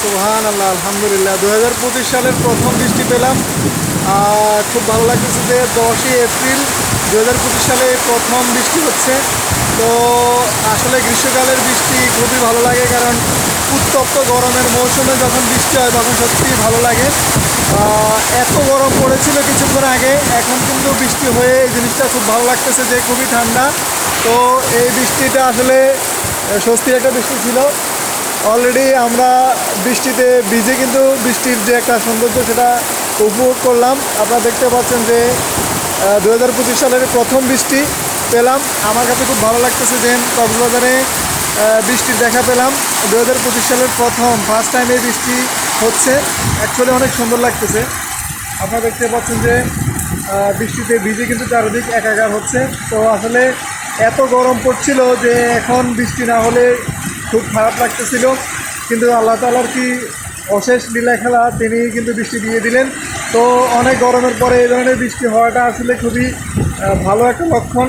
সুবহানাল্লাহ, আলহামদুলিল্লাহ। 2025 সালের প্রথম বৃষ্টি পেলাম। খুব ভালো লাগতেছে যে 10ই এপ্রিল 2025 সালে প্রথম বৃষ্টি হচ্ছে। তো আসলে গ্রীষ্মকালের বৃষ্টি খুবই ভালো লাগে, কারণ উত্তপ্ত গরমের মৌসুমে যখন বৃষ্টি হয় তখন সত্যিই ভালো লাগে। এত গরম পড়েছিল কিছুক্ষণ আগে, এখন কিন্তু বৃষ্টি হয়ে এই জিনিসটা খুব ভালো লাগতেছে যে খুবই ঠান্ডা। তো এই বৃষ্টিটা আসলে স্বস্তির একটা বৃষ্টি ছিল। অলরেডি আমরা বৃষ্টিতে ভিজে কিন্তু বৃষ্টির যে একটা সৌন্দর্য সেটা উপভোগ করলাম। আপনারা দেখতে পাচ্ছেন যে 2025 সালের প্রথম বৃষ্টি পেলাম। আমার কাছে খুব ভালো লাগতেছে যে কক্সবাজারে বৃষ্টির দেখা পেলাম। 2025 সালের ফার্স্ট টাইম এই বৃষ্টি হচ্ছে। অ্যাকচুয়ালি অনেক সুন্দর লাগতেছে। আপনারা দেখতে পাচ্ছেন যে বৃষ্টিতে ভিজে কিন্তু চারিদিক একাকার হচ্ছে। তো আসলে এত গরম পড়ছিল যে এখন বৃষ্টি না হলে খুব খারাপ লাগতেছিল, কিন্তু আল্লাহ তাআলার কি অশেষ লীলা খেলা, তিনি কিন্তু বৃষ্টি দিয়ে দিলেন। তো অনেক গরমের পরে এই ধরনের বৃষ্টি হওয়াটা আসলে খুবই ভালো একটা লক্ষণ।